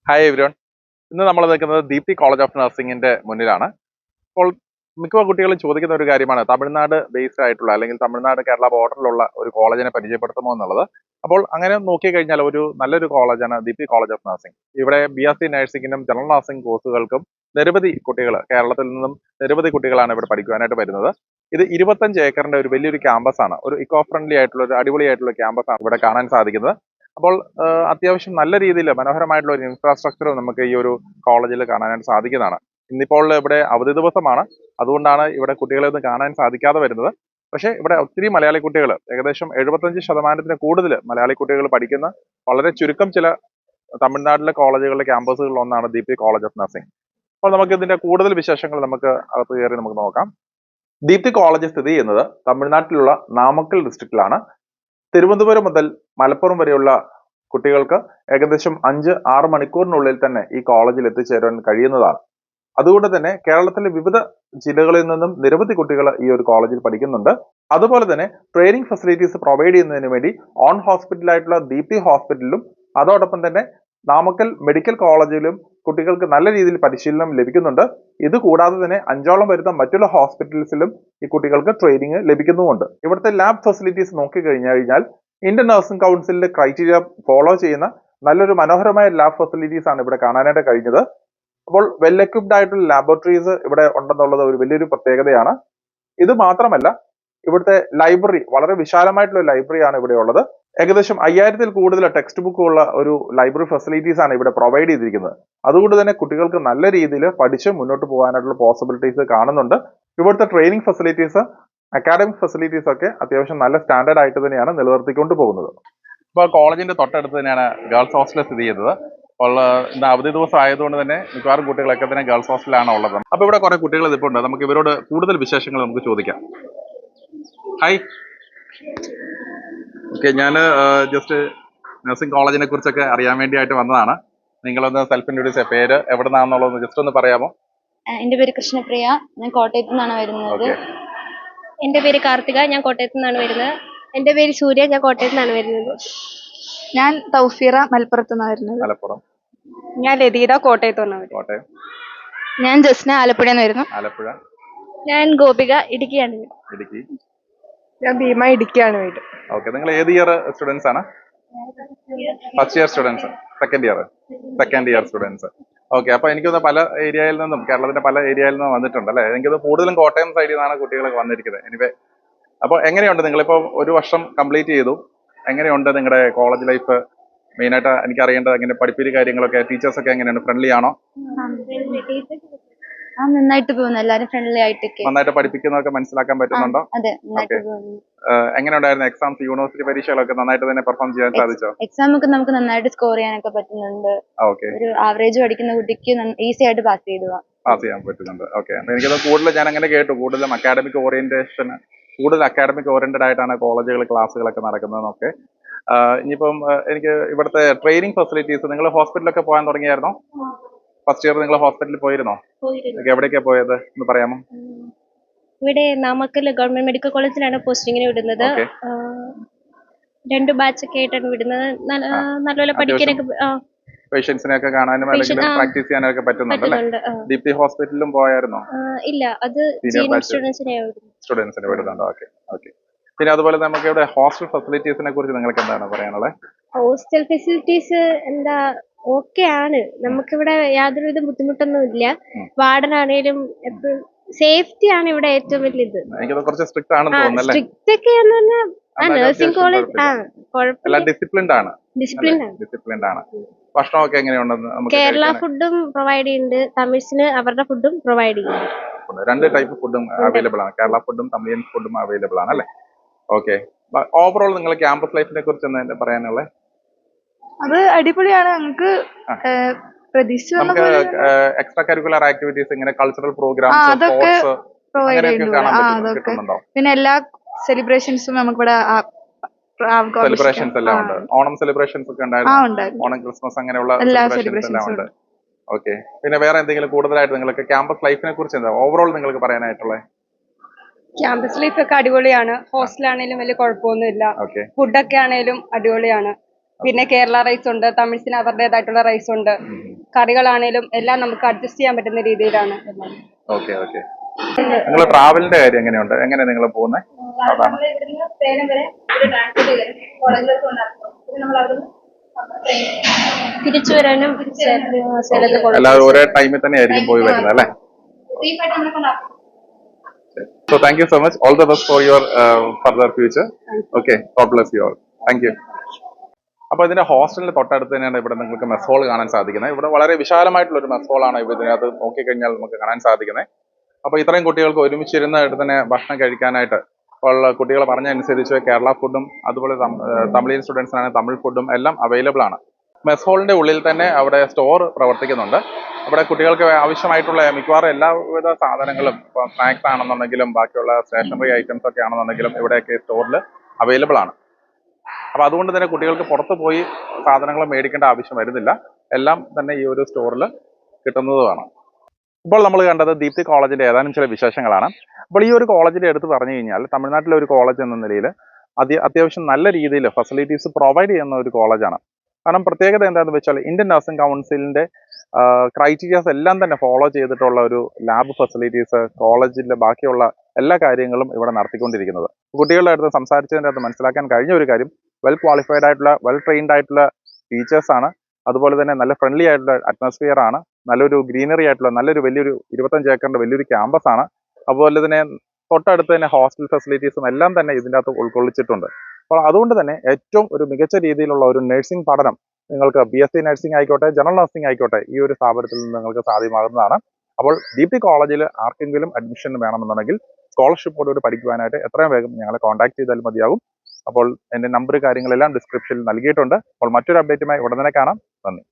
Hi everyone. ഇന്ന് നമ്മൾ നിൽക്കുന്നത് ദീപ്തി കോളേജ് ഓഫ് നഴ്സിംഗിന്റെ മുന്നിലാണ്. അപ്പോൾ മിക്ക കുട്ടികളും ചോദിക്കുന്ന ഒരു കാര്യമാണ് തമിഴ്നാട് ബേസ്ഡ് ആയിട്ടുള്ള അല്ലെങ്കിൽ തമിഴ്നാട് കേരള ബോർഡറിലുള്ള ഒരു കോളേജിനെ പരിചയപ്പെടുത്തുമോ എന്നുള്ളത്. അപ്പോൾ അങ്ങനെ നോക്കിക്കഴിഞ്ഞാൽ ഒരു നല്ലൊരു കോളേജാണ് ദീപ്തി കോളേജ് ഓഫ് നഴ്സിംഗ്. ഇവിടെ BSc നഴ്സിംഗിനും ജനറൽ നഴ്സിംഗ് കോഴ്സുകൾക്കും നിരവധി കുട്ടികൾ, കേരളത്തിൽ നിന്നും നിരവധി കുട്ടികളാണ് ഇവിടെ പഠിക്കുവാനായിട്ട് വരുന്നത്. ഇത് 25 ഏക്കറിന്റെ ഒരു വലിയൊരു ക്യാമ്പസ് ആണ്. ഒരു ഇക്കോ ഫ്രണ്ട്ലി ആയിട്ടുള്ള ഒരു അടിപൊളിയായിട്ടുള്ള ക്യാമ്പസ് ആണ് ഇവിടെ കാണാൻ സാധിക്കുന്നത്. അപ്പോൾ അത്യാവശ്യം നല്ല രീതിയിൽ മനോഹരമായിട്ടുള്ള ഒരു ഇൻഫ്രാസ്ട്രക്ചർ നമുക്ക് ഈ ഒരു കോളേജിൽ കാണാനായിട്ട് സാധിക്കുന്നതാണ്. ഇന്നിപ്പോൾ ഇവിടെ അവധി ദിവസമാണ്, അതുകൊണ്ടാണ് ഇവിടെ കുട്ടികളെ ഒന്നും കാണാൻ സാധിക്കാതെ വരുന്നത്. പക്ഷേ ഇവിടെ ഒത്തിരി മലയാളി കുട്ടികൾ, ഏകദേശം 75% കൂടുതൽ മലയാളി കുട്ടികൾ പഠിക്കുന്ന വളരെ ചുരുക്കം ചില തമിഴ്നാട്ടിലെ കോളേജുകളിലെ ക്യാമ്പസുകളിൽ ഒന്നാണ് ദീപ്തി കോളേജ് ഓഫ് നഴ്സിംഗ്. അപ്പോൾ നമുക്ക് ഇതിന്റെ കൂടുതൽ വിശേഷങ്ങൾ നമുക്ക് അകത്ത് കയറി നമുക്ക് നോക്കാം. ദീപ്തി കോളേജ് സ്ഥിതി ചെയ്യുന്നത് തമിഴ്നാട്ടിലുള്ള നാമക്കൽ ഡിസ്ട്രിക്റ്റിലാണ്. തിരുവനന്തപുരം മുതൽ മലപ്പുറം വരെയുള്ള കുട്ടികൾക്ക് ഏകദേശം 5-6 മണിക്കൂറിനുള്ളിൽ തന്നെ ഈ കോളേജിൽ എത്തിച്ചേരാൻ കഴിയുന്നതാണ്. അതുകൊണ്ട് തന്നെ കേരളത്തിലെ വിവിധ ജില്ലകളിൽ നിന്നും നിരവധി കുട്ടികൾ ഈ ഒരു കോളേജിൽ പഠിക്കുന്നുണ്ട്. അതുപോലെ തന്നെ ട്രെയിനിങ് ഫെസിലിറ്റീസ് പ്രൊവൈഡ് ചെയ്യുന്നതിന് വേണ്ടി ഓൺ ഹോസ്പിറ്റലായിട്ടുള്ള ദീപ്തി ഹോസ്പിറ്റലിലും അതോടൊപ്പം തന്നെ നാമക്കൽ മെഡിക്കൽ കോളേജിലും കുട്ടികൾക്ക് നല്ല രീതിയിൽ പരിശീലനം ലഭിക്കുന്നുണ്ട്. ഇത് കൂടാതെ തന്നെ 5ഓളം വരുന്ന മറ്റുള്ള ഹോസ്പിറ്റൽസിലും ഈ കുട്ടികൾക്ക് ട്രെയിനിങ് ലഭിക്കുന്നുമുണ്ട്. ഇവിടുത്തെ ലാബ് ഫെസിലിറ്റീസ് നോക്കിക്കഴിഞ്ഞാൽ ഇന്ത്യൻ നഴ്സിംഗ് കൗൺസിലിന്റെ ക്രൈറ്റീരിയ ഫോളോ ചെയ്യുന്ന നല്ലൊരു മനോഹരമായ ലാബ് ഫെസിലിറ്റീസ് ആണ് ഇവിടെ കാണാനായിട്ട് കഴിഞ്ഞത്. അപ്പോൾ വെൽ എക്വിപ്ഡ് ആയിട്ടുള്ള ലാബോറട്ടറീസ് ഇവിടെ ഉണ്ടെന്നുള്ളത് ഒരു വലിയൊരു പ്രത്യേകതയാണ്. ഇത് മാത്രമല്ല, ഇവിടുത്തെ ലൈബ്രറി വളരെ വിശാലമായിട്ടുള്ള ലൈബ്രറി ആണ് ഇവിടെ ഉള്ളത്. ഏകദേശം 5000-ൽ കൂടുതൽ ടെക്സ്റ്റ് ബുക്കുള്ള ഒരു ലൈബ്രറി ഫെസിലിറ്റീസ് ആണ് ഇവിടെ പ്രൊവൈഡ് ചെയ്തിരിക്കുന്നത്. അതുകൊണ്ട് തന്നെ കുട്ടികൾക്ക് നല്ല രീതിയിൽ പഠിച്ച് മുന്നോട്ട് പോകാനായിട്ടുള്ള പോസിബിലിറ്റീസ് കാണുന്നുണ്ട്. ഇവിടുത്തെ ട്രെയിനിങ് ഫെസിലിറ്റീസ്, അക്കാഡമിക് ഫെസിലിറ്റീസ് ഒക്കെ അത്യാവശ്യം നല്ല സ്റ്റാൻഡേർഡ് ആയിട്ട് തന്നെയാണ് നിലനിർത്തിക്കൊണ്ട് പോകുന്നത്. ഇപ്പോൾ കോളേജിന്റെ തൊട്ടടുത്ത് തന്നെയാണ് ഗേൾസ് ഹോസ്റ്റൽ സ്ഥിതി ചെയ്യുന്നത്. അപ്പോൾ ഇന്ന് അവധി ദിവസം ആയതുകൊണ്ട് തന്നെ മിക്കവാറും കുട്ടികളൊക്കെ തന്നെ ഗേൾസ് ഹോസ്റ്റലാണ് ഉള്ളത്. അപ്പോൾ ഇവിടെ കുറെ കുട്ടികൾ ഇതിപ്പോൾ ഉണ്ട്. നമുക്ക് ഇവരോട് കൂടുതൽ വിശേഷങ്ങൾ നമുക്ക് ചോദിക്കാം. ഹായ്. ഓക്കെ, ഞാൻ ജസ്റ്റ് നഴ്സിംഗ് കോളേജിനെ കുറിച്ചൊക്കെ അറിയാൻ വേണ്ടിയായിട്ട് വന്നതാണ്. നിങ്ങളൊന്ന് സെൽഫ് ഇൻട്രൊഡ്യൂസ് ചെയ്യുക. പേര് എവിടെ നിന്നാണെന്നുള്ളത് ജസ്റ്റ് ഒന്ന് പറയാമോ? എന്റെ പേര് കൃഷ്ണപ്രിയ, ഞാൻ കോട്ടയത്തു നിന്നാണ് വരുന്നത്. ഓക്കെ. എന്റെ പേര് കാർത്തിക, ഞാൻ കോട്ടയത്തു നിന്നാണ് വരുന്നത്. എന്റെ പേര് സൂര്യ, ഞാൻ കോട്ടയത്തു നിന്നാണ് വരുന്നത്. ഞാൻ തൗഫീറ, മലപ്പുറത്ത് നിന്നാണ് വരുന്നത്. മലപ്പുറം. ഞാൻ ലതീത, കോട്ടയത്തു നിന്നാണ് വരുന്നത്. കോട്ടയം. ഞാൻ ജസ്ന, ആലപ്പുഴ വരുന്നു. ആലപ്പുഴ. ഞാൻ ഗോപിക, ഇടുക്കിയാണ്. ഇടുക്കി. ഞാൻ ഭീമ, ഇടുക്കിയാണ് വീട്. ഓക്കെ, നിങ്ങൾ ഏത് ഇയർ സ്റ്റുഡൻസ് ആണ്? First year students, second year students. Okay, അപ്പൊ എനിക്കൊന്ന് പല ഏരിയയിൽ നിന്നും, കേരളത്തിന്റെ പല ഏരിയയിൽ നിന്നും വന്നിട്ടുണ്ട് അല്ലെ? എനിക്കത് കൂടുതലും കോട്ടയം സൈഡിൽ നിന്നാണ് കുട്ടികളൊക്കെ വന്നിരിക്കുന്നത്. എനിവേ, അപ്പൊ എങ്ങനെയുണ്ട്, നിങ്ങളിപ്പോ ഒരു വർഷം കംപ്ലീറ്റ് ചെയ്തു, എങ്ങനെയുണ്ട് നിങ്ങളുടെ കോളേജ് ലൈഫ്? മെയിനായിട്ട് എനിക്ക് അറിയേണ്ടത് എങ്ങനെ പഠിപ്പിക്കുന്ന കാര്യങ്ങളൊക്കെ, ടീച്ചേഴ്സ് ഒക്കെ എങ്ങനെയാണ്, ഫ്രണ്ട്ലി ആണോ? നന്നായിട്ട് പോകുന്നു, എല്ലാരും ഫ്രണ്ട്ലി ആയിട്ടൊക്കെ നന്നായിട്ട് പഠിപ്പിക്കുന്നതൊക്കെ മനസ്സിലാക്കാൻ പറ്റുന്നുണ്ടോ? അതെ, നന്നായിട്ട് പോകുന്നു. എങ്ങനെ ഉണ്ടായിരുന്നു എക്സാംസ്, യൂണിവേഴ്സിറ്റി പരീക്ഷകളൊക്കെ നന്നായിട്ട് തന്നെ പെർഫോം ചെയ്യാൻ സാധിച്ചോ? എക്സാം ഒക്കെ നമുക്ക് നന്നായിട്ട് സ്കോർ ചെയ്യാനൊക്കെ പറ്റുന്നുണ്ട്. ഓക്കെ, ഒരു ആവറേജ് പഠിക്കുന്ന കുട്ടിക്ക് ഈസി ആയിട്ട് പാസ് ചെയ്യാൻ പറ്റുന്നുണ്ട്. ഓക്കെ, അപ്പൊ എനിക്കത് കൂടുതൽ ഞാൻ അങ്ങനെ കേട്ടു, കൂടുതലും അക്കാഡമിക് ഓറിയന്റഡ് ആയിട്ടാണ് കോളേജുകൾ ക്ലാസ്സുകളൊക്കെ നടക്കുന്നതെന്നൊക്കെ. ഇനിയിപ്പം എനിക്ക് ഇവിടുത്തെ ട്രെയിനിങ് ഫെസിലിറ്റീസ്, നിങ്ങൾ ഹോസ്പിറ്റലൊക്കെ പോകാൻ തുടങ്ങിയായിരുന്നോ? ഫസ്റ്റ് ഇയർ നിങ്ങൾ ഹോസ്പിറ്റലിൽ പോയിരുന്നോ? എവിടേക്കാ പോയത് എന്ന് പറയാമോ? ഇവിടെ നാമക്കൽ ഗവൺമെന്റ് മെഡിക്കൽ കോളേജിലാണ് പോസ്റ്റിങ്ങിന് വിടുന്നത്. 2 ബാച്ച് ഒക്കെ ആയിട്ടാണ് വിടുന്നത്. നല്ലപോലെ പഠിക്കാനൊക്കെ പേഷ്യൻസിനെ ഒക്കെ കാണാനും അല്ലെങ്കിൽ പ്രാക്ടീസ് ചെയ്യാനൊക്കെ പറ്റുന്നുണ്ട്. ദീപ്തി ഹോസ്പിറ്റലിലും പോയായിരുന്നോ? ഇല്ല, അത് സ്റ്റുഡൻസിനെ വിടുന്നുണ്ട്. ഓക്കെ. പിന്നെ അതുപോലെ നമുക്ക് ഇവിടെ ഹോസ്റ്റൽ ഫെസിലിറ്റീസിനെ കുറിച്ച് നിങ്ങൾക്ക് എന്താണ് പറയാനുള്ളത്? ഹോസ്റ്റൽ ഫെസിലിറ്റീസ് എന്താ, ഓക്കെ ആണ്. നമുക്കിവിടെ യാതൊരുവിധ ബുദ്ധിമുട്ടൊന്നും ഇല്ല. വാർഡനാണേലും എപ്പോഴും സേഫ്റ്റി ആണ് ഇവിടെ ഏറ്റവും വലിയ ഇത്. എനിക്കത് കുറച്ച് സ്ട്രിക്റ്റ് ആണെന്ന് തോന്നുന്നല്ലേ? സ്ട്രിക്റ്റ് ഒക്കെ നഴ്സിംഗ് കോളേജ് ഡിസിപ്ലിൻഡ് ആണ്. ഭക്ഷണമൊക്കെ എങ്ങനെയുണ്ടെന്ന് നമുക്ക് കേരള ഫുഡും പ്രൊവൈഡ് ചെയ്യുന്നുണ്ട്, തമിഴ്സിന് അവരുടെ ഫുഡും പ്രൊവൈഡ് ചെയ്യുന്നുണ്ട്. 2 ടൈപ്പ് ഫുഡും അവൈലബിൾ ആണ്. കേരള ഫുഡും തമിഴിയൻ ഫുഡും അവൈലബിൾ ആണ് അല്ലേ? ഓക്കെ. ഓവറോൾ നിങ്ങൾ ക്യാമ്പസ് ലൈഫിനെ കുറിച്ച് എന്താ പറയാനുള്ളത്? അത് അടിപൊളിയാണ്. ഞങ്ങൾക്ക് നമുക്ക് എക്സ്ട്രാ കരിക്കുലർ ആക്ടിവിറ്റീസ്, ഇങ്ങനെ കൾച്ചറൽ പ്രോഗ്രാംസ്, അതൊക്കെ സ്പോർട്സ് പ്രൊവൈഡ് ചെയ്യുന്നുണ്ട്. പിന്നെ എല്ലാ സെലിബ്രേഷൻസും നമുക്കിവിടെ സെലിബ്രേഷൻസ് എല്ലാം ഉണ്ട്. ഓണം സെലിബ്രേഷൻസ് ഒക്കെ ഉണ്ടായിരുന്നു. ഓണം, ക്രിസ്മസ് അങ്ങനെയുള്ള സെലിബ്രേഷൻസ് എല്ലാം ഉണ്ട്. ഓക്കെ. പിന്നെ വേറെ എന്തെങ്കിലും കൂടുതലായിട്ട് നിങ്ങൾക്ക് ക്യാമ്പസ് ലൈഫിനെ കുറിച്ച് എന്താ ഓവറോൾ നിങ്ങൾക്ക് പറയാനായിട്ടുള്ളത്? ക്യാമ്പസ് ലൈഫ് ഒക്കെ അടിപൊളിയാണ്. ഹോസ്റ്റലാണേലും വലിയ കുഴപ്പമൊന്നുമില്ല. ഫുഡൊക്കെ ആണേലും അടിപൊളിയാണ്. പിന്നെ കേരള റൈസ് ഉണ്ട്, തമിഴ്സിന് അവരുടേതായിട്ടുള്ള റൈസ് ഉണ്ട്. കറികളാണേലും എല്ലാം നമുക്ക് അഡ്ജസ്റ്റ് ചെയ്യാൻ പറ്റുന്ന രീതിയിലാണ് എല്ലാം. Okay okay. നിങ്ങൾ ട്രാവലിന്റെ കാര്യം എങ്ങനെയുണ്ട്? എങ്ങനെ നിങ്ങൾ പോകുന്നത്? തിരിച്ചു വരാനും എല്ലാവരും ഒരേ ടൈമിൽ തന്നെ ആയിരിക്കും പോയി വരുന്നത് അല്ലേ? So thank you so much. All the best for your further future. Okay. God bless you all. Thank you. അപ്പോൾ ഇതിന്റെ ഹോസ്റ്റലിന്റെ തൊട്ടടുത്ത് തന്നെയാണ് ഇവിടെ നിങ്ങൾക്ക് മെസ് ഹോൾ കാണാൻ സാധിക്കുന്നത്. ഇവിടെ വളരെ വിശാലമായിട്ടുള്ള ഒരു മെസ് ഹോളാണ് ഇവിടെ ഇതിനകത്ത് നോക്കിക്കഴിഞ്ഞാൽ നമുക്ക് കാണാൻ സാധിക്കുന്നത്. അപ്പോൾ ഇത്രയും കുട്ടികൾക്ക് ഒരുമിച്ചിരുന്നായിട്ട് തന്നെ ഭക്ഷണം കഴിക്കാനായിട്ട് ഉള്ള കുട്ടികൾ പറഞ്ഞതനുസരിച്ച് കേരള ഫുഡും അതുപോലെ തമിഴിയൻ സ്റ്റുഡൻസിനാണ് തമിഴ് ഫുഡും എല്ലാം അവൈലബിൾ ആണ്. മെസ് ഹോളിന്റെ ഉള്ളിൽ തന്നെ അവിടെ സ്റ്റോർ പ്രവർത്തിക്കുന്നുണ്ട്. അവിടെ കുട്ടികൾക്ക് ആവശ്യമായിട്ടുള്ള മിക്കവാറും എല്ലാവിധ സാധനങ്ങളും ഇപ്പോൾ സ്നാക്സ് ആണെന്നുണ്ടെങ്കിലും ബാക്കിയുള്ള സ്റ്റേഷനറി ഐറ്റംസ് ഒക്കെ ആണെന്നുണ്ടെങ്കിലും ഇവിടെയൊക്കെ സ്റ്റോറിൽ അവൈലബിൾ ആണ്. അപ്പോൾ അതുകൊണ്ട് തന്നെ കുട്ടികൾക്ക് പുറത്ത് പോയി സാധനങ്ങൾ മേടിക്കേണ്ട ആവശ്യം വരുന്നില്ല. എല്ലാം തന്നെ ഈ ഒരു സ്റ്റോറിൽ കിട്ടുന്നതുമാണ്. ഇപ്പോൾ നമ്മൾ കണ്ടത് ദീപ്തി കോളേജിന്റെ ഏതാനും ചില വിശേഷങ്ങളാണ്. അപ്പോൾ ഈ ഒരു കോളേജിന്റെ എടുത്ത് പറഞ്ഞു കഴിഞ്ഞാൽ തമിഴ്നാട്ടിലെ ഒരു കോളേജ് എന്ന നിലയിൽ അത്യാവശ്യം നല്ല രീതിയിൽ ഫെസിലിറ്റീസ് പ്രൊവൈഡ് ചെയ്യുന്ന ഒരു കോളേജാണ്. കാരണം പ്രത്യേകത എന്താണെന്ന് വെച്ചാൽ ഇന്ത്യൻ നഴ്സിംഗ് കൗൺസിലിന്റെ ക്രൈറ്റീരിയാസ് എല്ലാം തന്നെ ഫോളോ ചെയ്തിട്ടുള്ള ഒരു ലാബ് ഫെസിലിറ്റീസ് കോളേജിലെ ബാക്കിയുള്ള എല്ലാ കാര്യങ്ങളും ഇവിടെ നടത്തിക്കൊണ്ടിരിക്കുന്നത്. കുട്ടികളുടെ അടുത്ത് സംസാരിച്ചതിൻ്റെ അടുത്ത് മനസ്സിലാക്കാൻ കഴിഞ്ഞ ഒരു കാര്യം വെൽ ക്വാളിഫൈഡ് ആയിട്ടുള്ള വെൽ ട്രെയിൻഡ് ആയിട്ടുള്ള ടീച്ചേഴ്സ് ആണ്. അതുപോലെ തന്നെ നല്ല ഫ്രണ്ട്ലി ആയിട്ടുള്ള അറ്റ്മോസ്ഫിയർ ആണ്. നല്ലൊരു ഗ്രീനറി ആയിട്ടുള്ള വലിയൊരു 25 ഏക്കറിന്റെ വലിയൊരു ക്യാമ്പസ് ആണ്. അതുപോലെ തന്നെ തൊട്ടടുത്ത് തന്നെ ഹോസ്റ്റൽ ഫെസിലിറ്റീസും എല്ലാം തന്നെ ഇതിൻ്റെ അകത്ത് ഉൾക്കൊള്ളിച്ചിട്ടുണ്ട്. അപ്പോൾ അതുകൊണ്ട് തന്നെ ഏറ്റവും ഒരു മികച്ച രീതിയിലുള്ള ഒരു നഴ്സിംഗ് പഠനം നിങ്ങൾക്ക് BSc നഴ്സിംഗ് ആയിക്കോട്ടെ ജനറൽ നഴ്സിംഗ് ആയിക്കോട്ടെ ഈ ഒരു സ്ഥാപനത്തിൽ നിന്ന് നിങ്ങൾക്ക് സാധ്യമാകുന്നതാണ്. അപ്പോൾ ദീപ്തി കോളേജിൽ ആർക്കെങ്കിലും അഡ്മിഷൻ വേണമെന്നുണ്ടെങ്കിൽ സ്കോളർഷിപ്പോടുകൂടി പഠിക്കുവാനായിട്ട് എത്രയും വേഗം ഞങ്ങളെ കോൺടാക്ട് ചെയ്താൽ മതിയാകും. അപ്പോൾ എൻ്റെ നമ്പർ കാര്യങ്ങളെല്ലാം ഡിസ്ക്രിപ്ഷനിൽ നൽകിയിട്ടുണ്ട്. അപ്പോൾ മറ്റൊരു അപ്ഡേറ്റുമായി ഉടനെ കാണാം. നന്ദി.